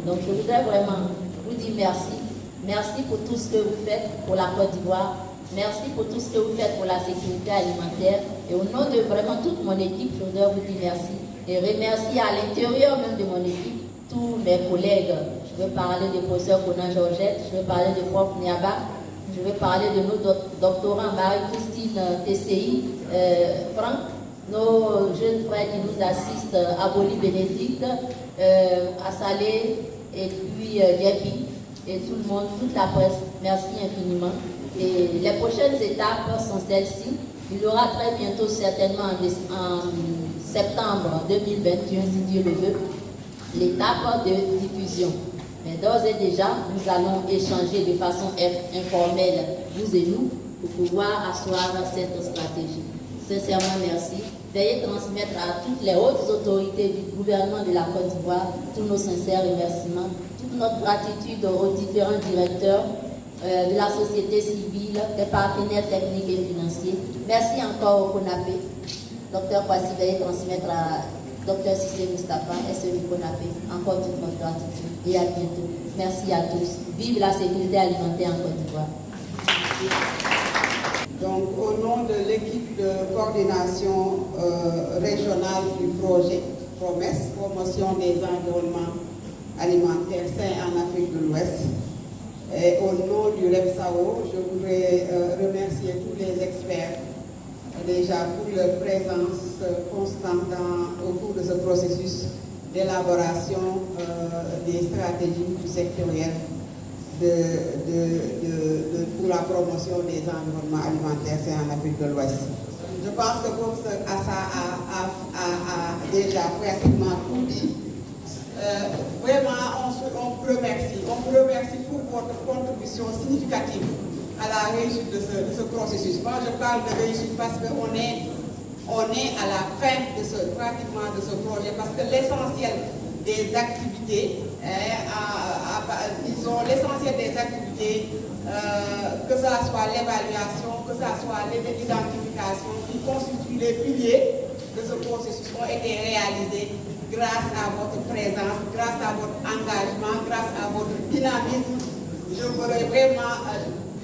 Donc je voudrais vraiment vous dire merci. Merci pour tout ce que vous faites pour la Côte d'Ivoire. Merci pour tout ce que vous faites pour la sécurité alimentaire. Et au nom de vraiment toute mon équipe, je voudrais vous dire merci. Et remercier à l'intérieur même de mon équipe tous mes collègues. Je veux parler du professeur Conan Georgette, je veux parler de prof Niaba, je veux parler de nos doctorants Marie-Christine TCI, Franck, nos jeunes frères qui nous assistent, Aboli Bénédicte, Assalé et puis Yepi, et tout le monde, toute la presse. Merci infiniment. Et les prochaines étapes sont celles-ci. Il y aura très bientôt, certainement en septembre 2021, si Dieu le veut, l'étape de diffusion. Mais d'ores et déjà, nous allons échanger de façon informelle, vous et nous, pour pouvoir asseoir cette stratégie. Sincèrement, merci. Veuillez transmettre à toutes les hautes autorités du gouvernement de la Côte d'Ivoire tous nos sincères remerciements, toute notre gratitude aux différents directeurs de la société civile, des partenaires techniques et financiers. Merci encore au CONAPE. Docteur Kwasi, veuillez transmettre à Dr Cissé Moustapha et celui CONAPE. Encore toute notre gratitude et à bientôt. Merci à tous. Vive la sécurité alimentaire en Côte d'Ivoire. Donc, au nom de l'équipe de coordination régionale du projet Promesse, promotion des environnements alimentaires sains en Afrique de l'Ouest, et au nom du REPSAO, je voudrais remercier tous les experts déjà pour leur présence constante au cours de ce processus d'élaboration des stratégies sectorielles pour la promotion des environnements alimentaires sains en Afrique de l'Ouest. Je pense que pour ce Assa a déjà pratiquement tout dit. Vraiment, on vous remercie. On vous remercie pour votre contribution significative à la réussite de ce processus. Moi, je parle de réussite parce qu'on est à la fin pratiquement de ce projet, parce que l'essentiel des activités, disons l'essentiel des activités, que ce soit l'évaluation, que ce soit l'identification, qui constituent les piliers de ce processus, ont été réalisés grâce à votre présence, grâce à votre engagement, grâce à votre dynamisme. Je voudrais vraiment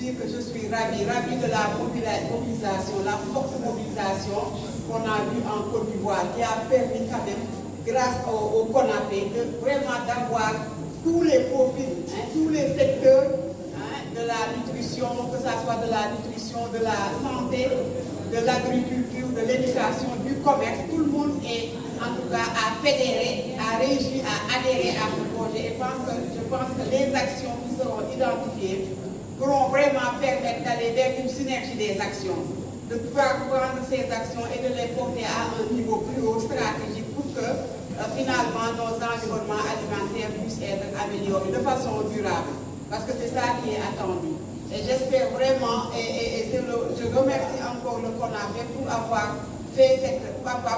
dire que je suis ravie de la mobilisation, la forte mobilisation qu'on a vue en Côte d'Ivoire, qui a permis quand même, grâce au CONAPE, vraiment d'avoir tous les profils, tous les secteurs de la nutrition, que ce soit de la nutrition, de la santé, de l'agriculture, de l'éducation, du commerce. Tout le monde est, en tout cas, à fédérer, à réussir à adhérer à ce projet. Et je pense que les actions qui seront identifiées pourront vraiment permettre d'aller vers une synergie des actions, de pouvoir prendre ces actions et de les porter à un niveau plus haut stratégique pour que finalement nos environnements alimentaires puissent être améliorés de façon durable, parce que c'est ça qui est attendu. Et j'espère vraiment, et je remercie encore le CONAPE pour avoir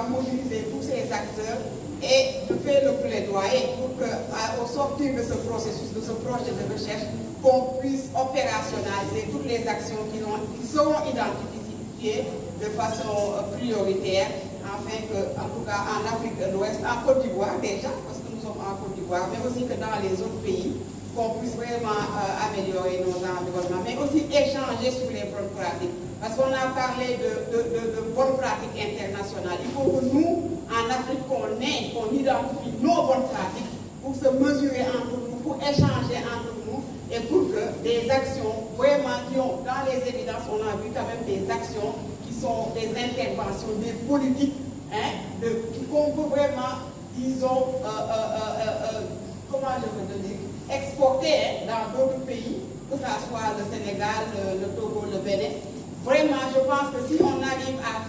mobilisé tous ces acteurs, et je fais le plaidoyer pour qu'au sortir de ce processus, de ce projet de recherche, qu'on puisse opérationnaliser toutes les actions qui seront identifiées de façon prioritaire, afin que, en tout cas en Afrique de l'Ouest, en Côte d'Ivoire déjà, parce que nous sommes en Côte d'Ivoire, mais aussi que dans les autres pays, qu'on puisse vraiment améliorer nos environnements, mais aussi échanger sur les bonnes pratiques. Parce qu'on a parlé de bonnes pratiques internationales. Il faut que nous, en Afrique, qu'on identifie nos bonnes pratiques pour se mesurer entre nous, pour échanger entre nous, et pour que des actions vraiment qui ont, dans les évidences, on a vu quand même des actions qui sont des interventions, des politiques, qu'on peut vraiment, disons, comment je veux le dire, exporter dans d'autres pays, que ce soit le Sénégal, le Togo, le Bénin. Vraiment, je pense que si on arrive à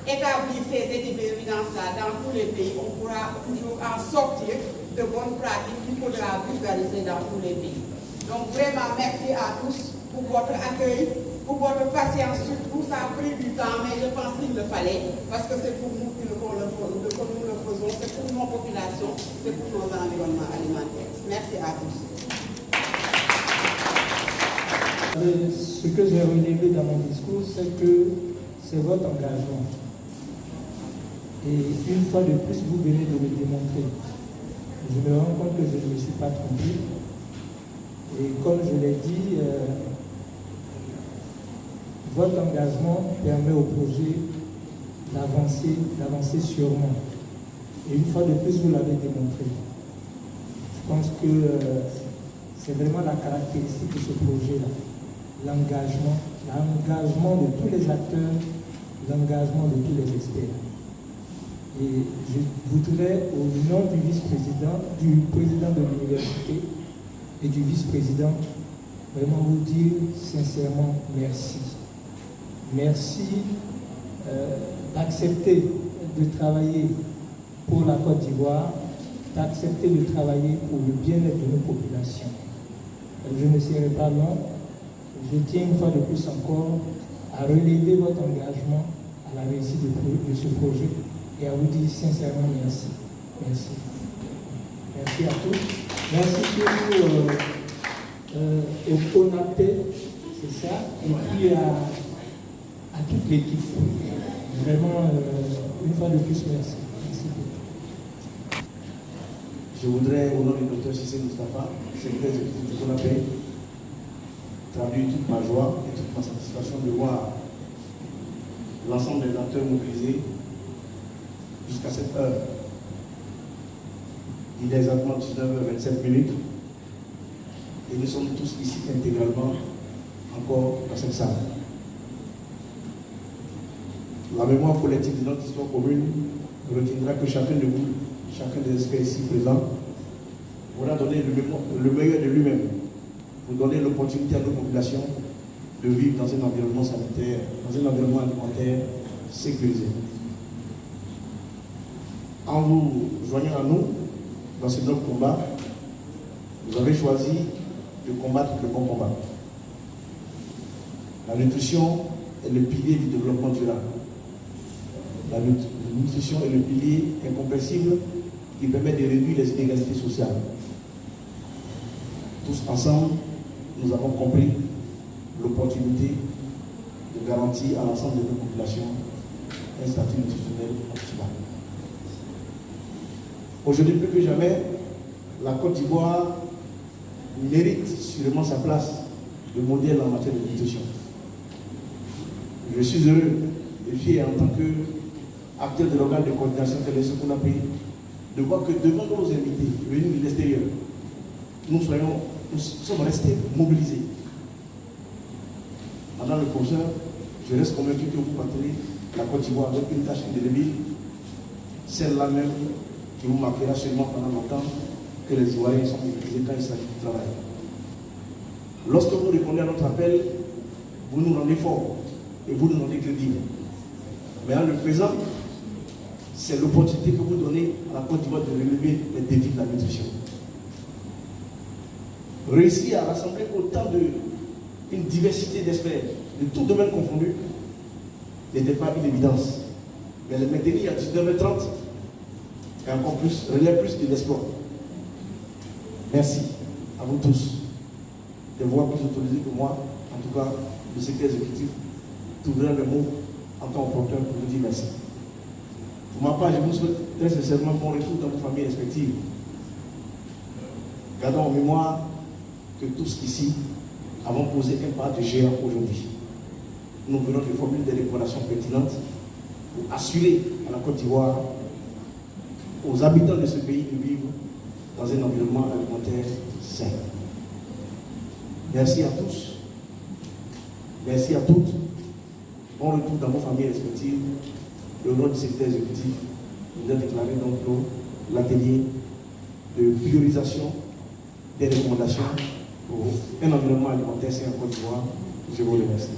établir ces évidences-là dans tous les pays, on pourra toujours en sortir de bonnes pratiques qu'il faudra vulgariser dans tous les pays. Donc vraiment, merci à tous pour votre accueil, pour votre patience. Surtout, ça a pris du temps, mais je pense qu'il le fallait, parce que c'est pour nous que nous le faisons, c'est pour nos populations, c'est pour nos environnements alimentaires. Merci à tous. Ce que j'ai relevé dans mon discours, c'est que c'est votre engagement. Et une fois de plus, vous venez de le démontrer. je me rends compte que je ne me suis pas trompé. Et comme je l'ai dit, votre engagement permet au projet d'avancer sûrement. Et une fois de plus, vous l'avez démontré. Je pense que c'est vraiment la caractéristique de ce projet-là. L'engagement de tous les acteurs, l'engagement de tous les experts. Et je voudrais, au nom du vice-président, du président de l'université et du vice-président, vraiment vous dire sincèrement merci. Merci d'accepter de travailler pour la Côte d'Ivoire, d'accepter de travailler pour le bien-être de nos populations. Je ne serai pas long. Je tiens une fois de plus encore à relever votre engagement à la réussite de ce projet et à vous dire sincèrement merci. Merci. Merci à tous. Merci au CONAPE, c'est ça, et puis à toute l'équipe. Vraiment, une fois de plus, merci. Merci beaucoup. Je voudrais, au nom du docteur Cissé Moustapha, secrétaire exécutif du CONAPE, traduire toute ma joie et toute ma satisfaction de voir l'ensemble des acteurs mobilisés jusqu'à cette heure. Il est exactement 19h27 et nous sommes tous ici intégralement encore dans cette salle. La mémoire collective de notre histoire commune retiendra que chacun de vous, chacun des experts ici présents, aura donné le meilleur de lui-même pour donner l'opportunité à nos populations de vivre dans un environnement sanitaire, dans un environnement alimentaire sécurisé. En vous joignant à nous dans ce noble combat, vous avez choisi de combattre le bon combat. La nutrition est le pilier du développement durable. La nutrition est le pilier incompressible qui permet de réduire les inégalités sociales. Tous ensemble, nous avons compris l'opportunité de garantir à l'ensemble de nos populations un statut nutritionnel optimal. Aujourd'hui, plus que jamais, la Côte d'Ivoire mérite sûrement sa place de modèle en matière de nutrition. Je suis heureux et fier en tant qu'acteur de l'organe de coordination que les CONAPE de voir que devant nos invités venus de l'extérieur, nous sommes restés mobilisés. Madame le professeur, je reste convaincu que vous partirez la Côte d'Ivoire avec une tâche indélébile, celle-là même qui vous marquera seulement pendant longtemps que les Ivoiriens sont mobilisés quand il s'agit du travail. Lorsque vous répondez à notre appel, vous nous rendez forts et vous nous rendez crédibles. Mais en le faisant, c'est l'opportunité que vous donnez à la Côte d'Ivoire de relever les défis de la nutrition. Réussir à rassembler autant une diversité d'experts, de tout domaine confondu, n'était pas une évidence. Mais les maintenir à 19h30 et encore plus, relève plus de l'espoir. Merci à vous tous de voir plus autorisés que moi, en tout cas le secrétaire exécutif, trouverait le mot en tant qu'opportun pour vous dire merci. Pour ma part, je vous souhaite très sincèrement bon retour dans vos familles respectives. Gardons en mémoire que tous ici avons posé un pas de géant aujourd'hui. Nous venons de formuler des recommandations pertinentes pour assurer à la Côte d'Ivoire, aux habitants de ce pays, de vivre dans un environnement alimentaire sain. Merci à tous. Merci à toutes. Bon retour dans vos familles respectives. Et au nom du secrétaire exécutif, nous avons déclaré donc l'atelier de priorisation des recommandations pour un environnement alimentaire sain en Côte d'Ivoire. Je vous remercie.